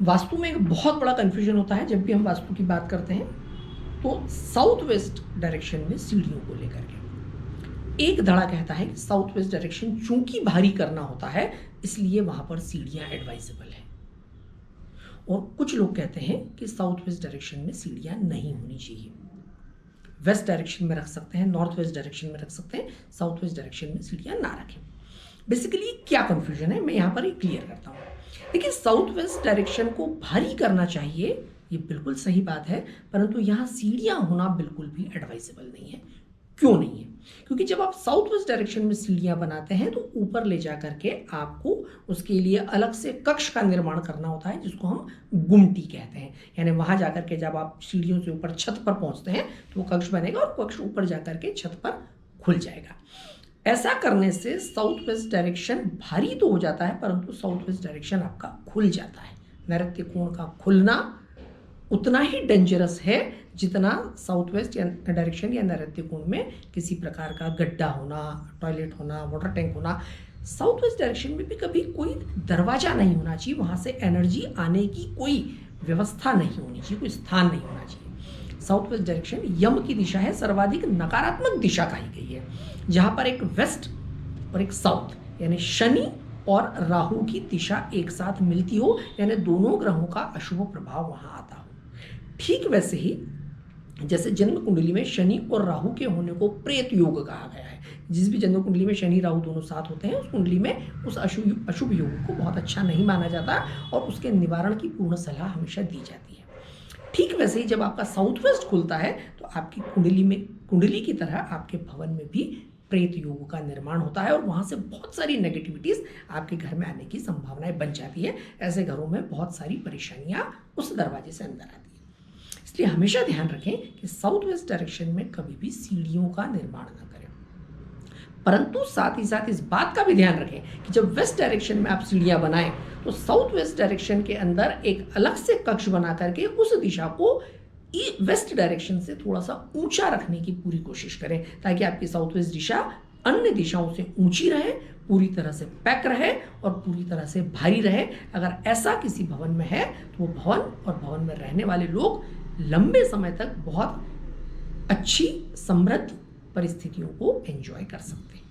वास्तु में एक बहुत बड़ा कन्फ्यूजन होता है जब भी हम वास्तु की बात करते हैं तो साउथ वेस्ट डायरेक्शन में सीढ़ियों को लेकर के एक धड़ा कहता है कि साउथ वेस्ट डायरेक्शन चूंकि भारी करना होता है इसलिए वहां पर सीढ़ियां एडवाइजेबल है, और कुछ लोग कहते हैं कि साउथ वेस्ट डायरेक्शन में सीढ़ियां नहीं होनी चाहिए। वेस्ट डायरेक्शन में रख सकते हैं, नॉर्थ वेस्ट डायरेक्शन में रख सकते हैं, साउथ वेस्ट डायरेक्शन में सीढ़ियां ना रखें। बेसिकली क्या कंफ्यूजन है मैं यहाँ पर क्लियर करता हूँ। देखिए, साउथ वेस्ट डायरेक्शन को भारी करना चाहिए, ये बिल्कुल सही बात है, परंतु यहाँ सीढ़ियां होना बिल्कुल भी एडवाइजेबल नहीं है। क्यों नहीं है? क्योंकि जब आप साउथ वेस्ट डायरेक्शन में सीढ़ियां बनाते हैं तो ऊपर ले जा करके आपको उसके लिए अलग से कक्ष का निर्माण करना होता है, जिसको हम गुमटी कहते हैं। यानी वहां जाकर के जब आप सीढ़ियों से ऊपर छत पर पहुंचते हैं तो वो कक्ष बनेगा और कक्ष ऊपर जाकर के छत पर खुल जाएगा। ऐसा करने से साउथ वेस्ट डायरेक्शन भारी तो हो जाता है, परंतु साउथ वेस्ट डायरेक्शन आपका खुल जाता है। नैऋत्य कोण का खुलना उतना ही डेंजरस है जितना साउथ वेस्ट या डायरेक्शन या नैऋत्य कोण में किसी प्रकार का गड्ढा होना, टॉयलेट होना, वाटर टैंक होना। साउथ वेस्ट डायरेक्शन में भी कभी कोई दरवाजा नहीं होना चाहिए, वहां से एनर्जी आने की कोई व्यवस्था नहीं होनी चाहिए, कोई स्थान नहीं होना चाहिए। साउथ वेस्ट डायरेक्शन यम की दिशा है, सर्वाधिक नकारात्मक दिशा कही गई है, जहां पर एक वेस्ट और एक साउथ यानी शनि और राहु की दिशा एक साथ मिलती हो, यानी दोनों ग्रहों का अशुभ प्रभाव वहां आता हो। ठीक वैसे ही जैसे जन्म कुंडली में शनि और राहु के होने को प्रेत योग कहा गया है। जिस भी जन्म कुंडली में शनि राहु दोनों साथ होते हैं उस कुंडली में उस अशुभ योग को बहुत अच्छा नहीं माना जाता और उसके निवारण की पूर्ण सलाह हमेशा दी जाती है। ठीक वैसे ही जब आपका साउथ वेस्ट खुलता है तो आपकी कुंडली की तरह आपके भवन में भी प्रेत योग का निर्माण होता है और वहां से बहुत सारी नेगेटिविटीज आपके घर में आने की संभावनाएं बन जाती है। ऐसे घरों में बहुत सारी परेशानियां उस दरवाजे से अंदर आती है। इसलिए हमेशा ध्यान रखें कि साउथ वेस्ट डायरेक्शन में कभी भी सीढ़ियों का निर्माण न करें, परंतु साथ ही साथ इस बात का भी ध्यान रखें कि जब वेस्ट डायरेक्शन में आप सीढ़ियां बनाएं तो साउथ वेस्ट डायरेक्शन के अंदर एक अलग से कक्ष बना करके उस दिशा को वेस्ट डायरेक्शन से थोड़ा सा ऊंचा रखने की पूरी कोशिश करें, ताकि आपकी साउथ वेस्ट दिशा अन्य दिशाओं से ऊंची रहे, पूरी तरह से पैक रहे और पूरी तरह से भारी रहे। अगर ऐसा किसी भवन में है तो वो भवन और भवन में रहने वाले लोग लंबे समय तक बहुत अच्छी समृद्ध परिस्थितियों को एंजॉय कर सकते हैं।